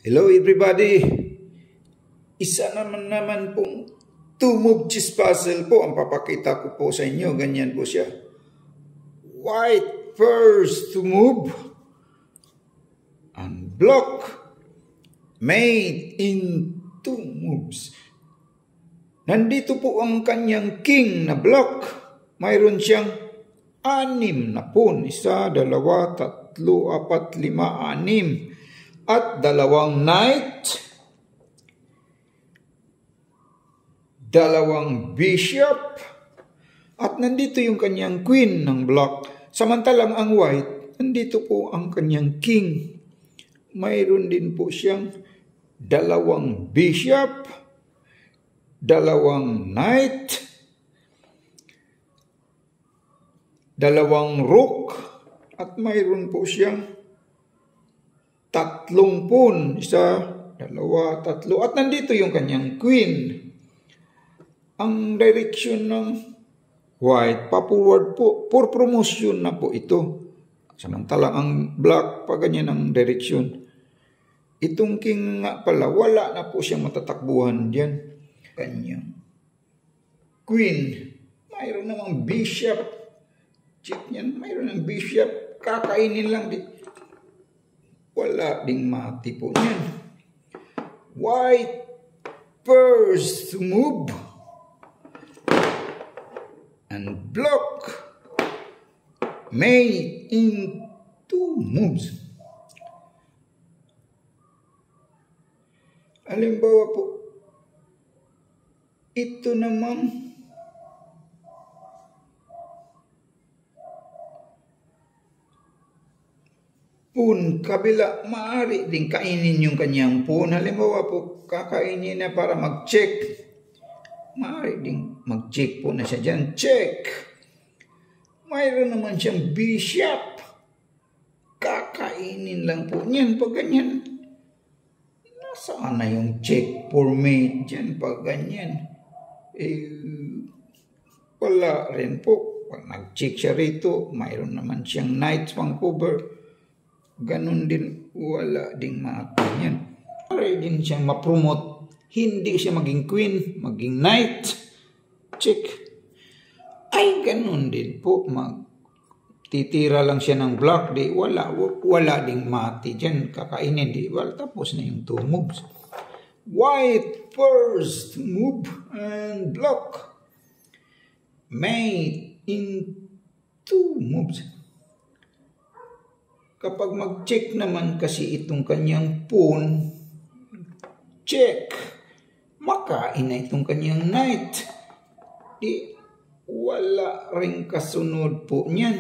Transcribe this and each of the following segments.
Hello everybody! Isa naman pong two-move chess puzzle po ang papakita ko po sa inyo. Ganyan po siya. White first to move. Unblock. Made in two moves. Nandito po ang kanyang king na block. Mayroon siyang 6 na pawn. 1, 2, 3, 4, 5, 6. At 2 knight, 2 bishop, at nandito yung kanyang queen ng block. Samantalang ang white, nandito po ang kanyang king. Mayroon din po siyang 2 bishop, 2 knight, 2 rook, at mayroon po siyang 3 pawn. 1, 2, 3. At nandito yung kanyang queen. Ang direction ng white, pa-forward po. For promotion na po ito. Samantalang ang black, pa ganyan ang direction. Itong king nga pala, wala na po siyang matatakbuhan diyan. Kanyang queen. Mayroon namang bishop. Check yan. Mayroon ng bishop. Kakainin lang dito. Wala ding mati po niyan. White first to move. And block. Made in 2 moves. Halimbawa po, ito naman pawn, kabila, maaari din kainin yung kanyang pawn. Halimbawa po, kakainin na para mag-check. Maaari din mag-check po na siya dyan. Check. Mayroon naman siyang bishop. Kakainin lang po niyan. Pag ganyan, nasaan na yung check for mate dyan? Pag ganyan, wala rin po. Pag nag-check siya rito, mayroon naman siyang knight pang cover. Ganon din, wala ding mati yan. Para din siyang ma-promote. Hindi siya maging queen, maging knight. Check. Ay, ganon din po. Titira lang siya ng block. Di, wala ding mati dyan. Kakainin, di. Well, tapos na yung 2 moves. White first move and block. Made in 2 moves. Kapag mag-check naman kasi itong kanyang pawn, check, makain na itong kanyang knight. Di, wala rin kasunod po niyan.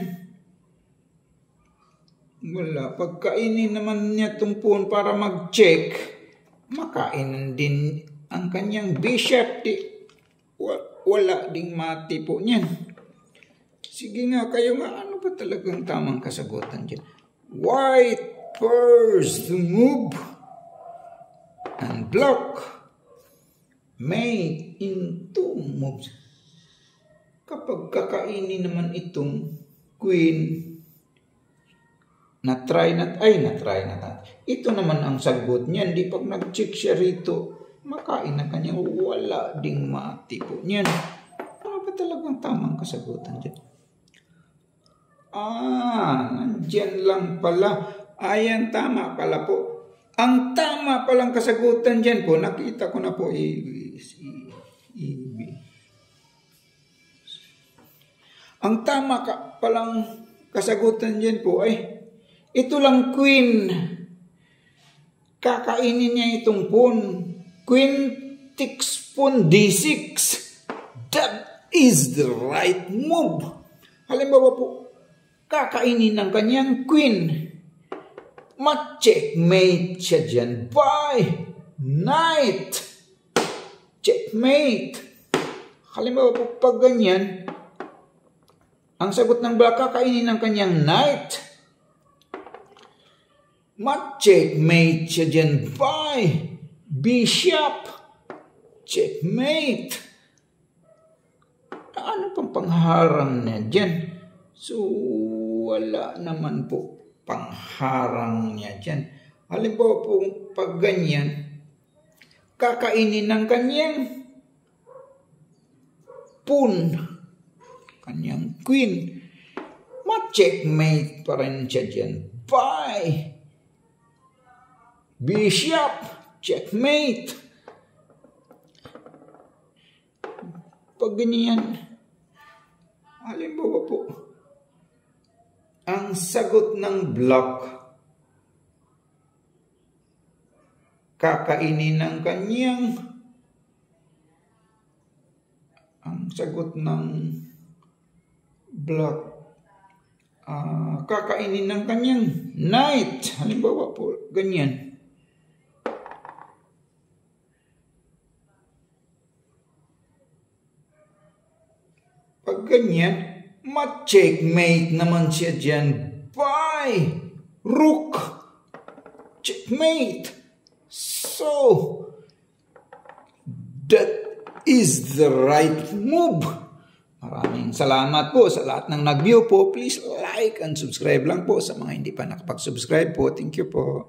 Wala. Pagkainin naman niya itong pawn para mag-check, makain din ang kanyang bishop. Di, wala ding mati po niyan. Sige nga, kayo nga, ano ba talagang tamang kasagutan dyan? White first to move and block. Made in 2 moves. Kapag kakainin naman itong queen, na-try na. Ito naman ang sagot niyan. Di pag nag-check siya rito, makain na kanya. Wala ding mati po niyan. Ano ba talagang tamang kasagutan dyan? Nandyan lang pala. Ayan, tama pala po. Ang tama palang kasagutan dyan po, nakita ko na po. Ang tama palang kasagutan dyan po ay, ito lang queen. Kakainin niya itong pawn. Queen takes pawn d6. That is the right move. Halimbawa po, kakainin ng kanyang queen. Ma-checkmate siya dyan by knight. Checkmate. Halimbawa po, pag ganyan, ang sagot ng black, kakainin ng kanyang knight. Ma-checkmate siya dyan by bishop. Checkmate. Ano pang pangharang na dyan? So, wala naman po pangharang niya dyan. Halimbawa po, pag ganyan, kakainin ng kanyang pawn, kanyang queen. Ma-checkmate pa rin siya dyan. Bye! Bishop, checkmate. Pag ganyan, halimbawa po, ang sagot ng block, kakainin ng kanyang, ang sagot ng block, kakainin ng kanyang knight. Halimbawa po, ganyan. Pag ganyan, ma-checkmate naman siya dyan. Bye! Rook! Checkmate! So, that is the right move. Maraming salamat po sa lahat ng nag-view po. Please like and subscribe lang po sa mga hindi pa nakapag-subscribe po. Thank you po.